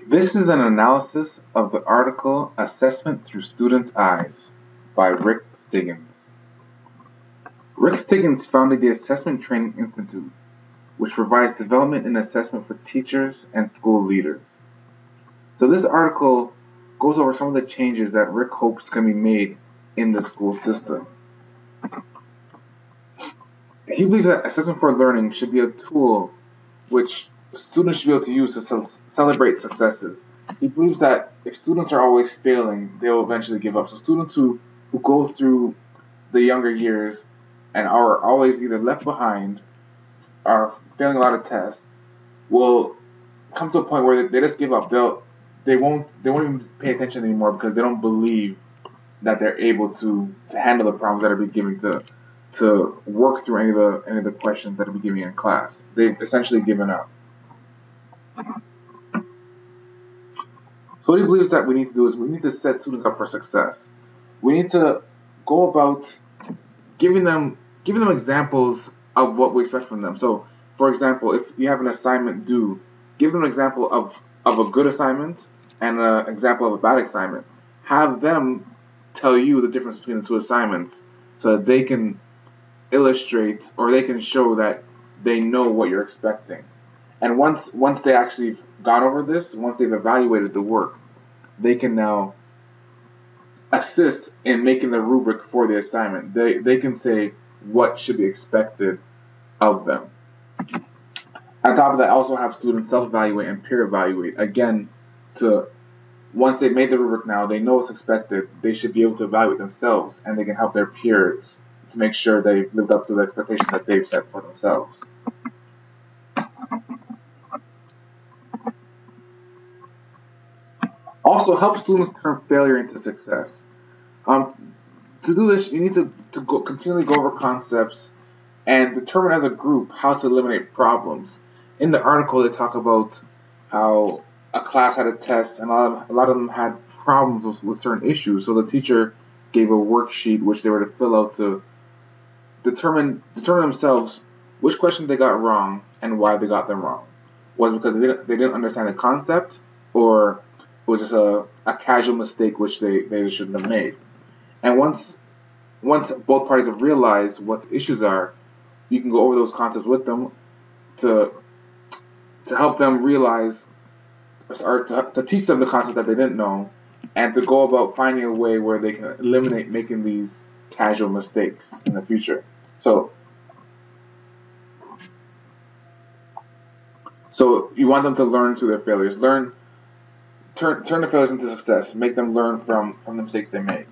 This is an analysis of the article Assessment Through Students' Eyes by Rick Stiggins. Rick Stiggins founded the Assessment Training Institute, which provides development and assessment for teachers and school leaders. So this article goes over some of the changes that Rick hopes can be made in the school system. He believes that assessment for learning should be a tool which students should be able to use to celebrate successes. He believes that if students are always failing, they will eventually give up. So students who go through the younger years and are always either left behind, are failing a lot of tests, will come to a point where they just give up. They won't even pay attention anymore because they don't believe that they're able to handle the problems that are being given to work through any of the questions that are being given in class. They've essentially given up. So what he believes that we need to do is we need to set students up for success. We need to go about giving them examples of what we expect from them. So, for example, if you have an assignment due, give them an example of a good assignment and an example of a bad assignment. Have them tell you the difference between the two assignments so that they can illustrate or they can show that they know what you're expecting. And once they actually gone over this, once they've evaluated the work, they can now assist in making the rubric for the assignment. They can say what should be expected of them. On top of that, also have students self-evaluate and peer evaluate. Again, once they've made the rubric now, they know what's expected, they should be able to evaluate themselves and they can help their peers to make sure they've lived up to the expectations that they've set for themselves. Also, help students turn failure into success. To do this, you need to continually go over concepts and determine as a group how to eliminate problems. In the article, they talk about how a class had a test and a lot of them had problems with certain issues. So the teacher gave a worksheet which they were to fill out to determine themselves which questions they got wrong and why they got them wrong. Was it because they didn't understand the concept, or it was just a casual mistake which they shouldn't have made. And once both parties have realized what the issues are, you can go over those concepts with them to help them realize, or to teach them the concept that they didn't know, and to go about finding a way where they can eliminate making these casual mistakes in the future. So you want them to learn through their failures. Turn the failures into success. Make them learn from the mistakes they made.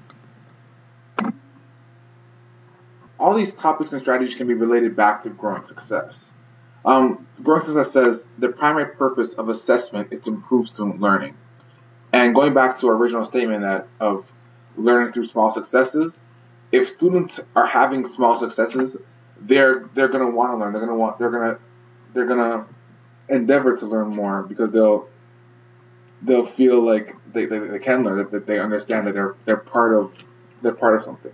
All these topics and strategies can be related back to growing success. Growing success says the primary purpose of assessment is to improve student learning. And going back to our original statement of learning through small successes, if students are having small successes, they're going to want to learn. They're going to endeavor to learn more because they'll feel like they can learn, that they understand that they're part of something.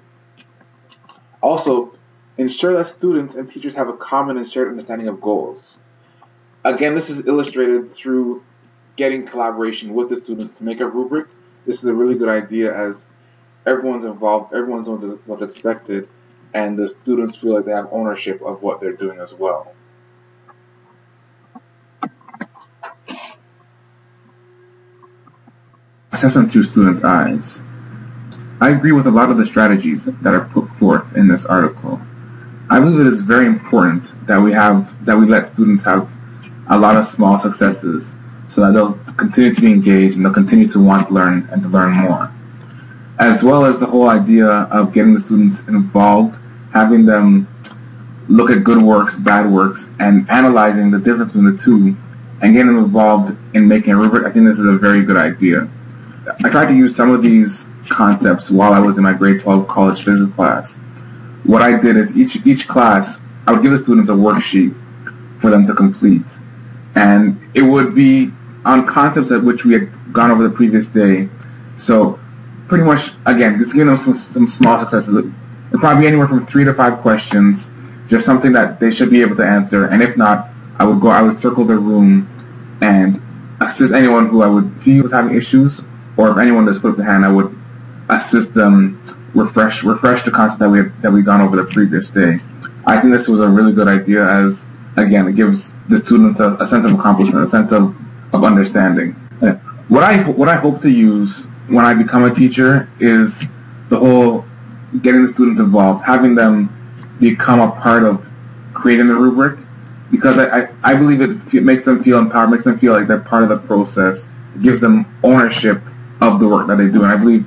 Also, ensure that students and teachers have a common and shared understanding of goals. Again, this is illustrated through getting collaboration with the students to make a rubric. This is a really good idea as everyone's involved, everyone knows what's expected, and the students feel like they have ownership of what they're doing as well. Assessment through students' eyes. I agree with a lot of the strategies that are put forth in this article. I believe it is very important that we let students have a lot of small successes so that they'll continue to be engaged and they'll continue to want to learn and to learn more. As well as the whole idea of getting the students involved, having them look at good works, bad works, and analyzing the difference between the two and getting them involved in making a rubric. I think this is a very good idea. I tried to use some of these concepts while I was in my grade 12 college physics class. What I did is each class, I would give the students a worksheet for them to complete. And it would be on concepts at which we had gone over the previous day. So pretty much, again, just giving them some small successes. It'll probably be anywhere from 3 to 5 questions, just something that they should be able to answer. And if not, I would circle the room and assist anyone who I would see was having issues, or if anyone that's put up their hand, I would assist them refresh the concept that we gone over the previous day. I think this was a really good idea, as again it gives the students a sense of accomplishment, a sense of understanding. What I hope to use when I become a teacher is the whole getting the students involved, having them become a part of creating the rubric, because I believe it makes them feel empowered, makes them feel like they're part of the process. It gives them ownership of the work that they do, and I believe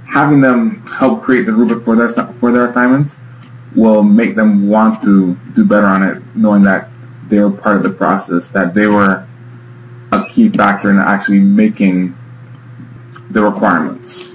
having them help create the rubric for their assignments will make them want to do better on it, knowing that they were part of the process, that they were a key factor in actually making the requirements.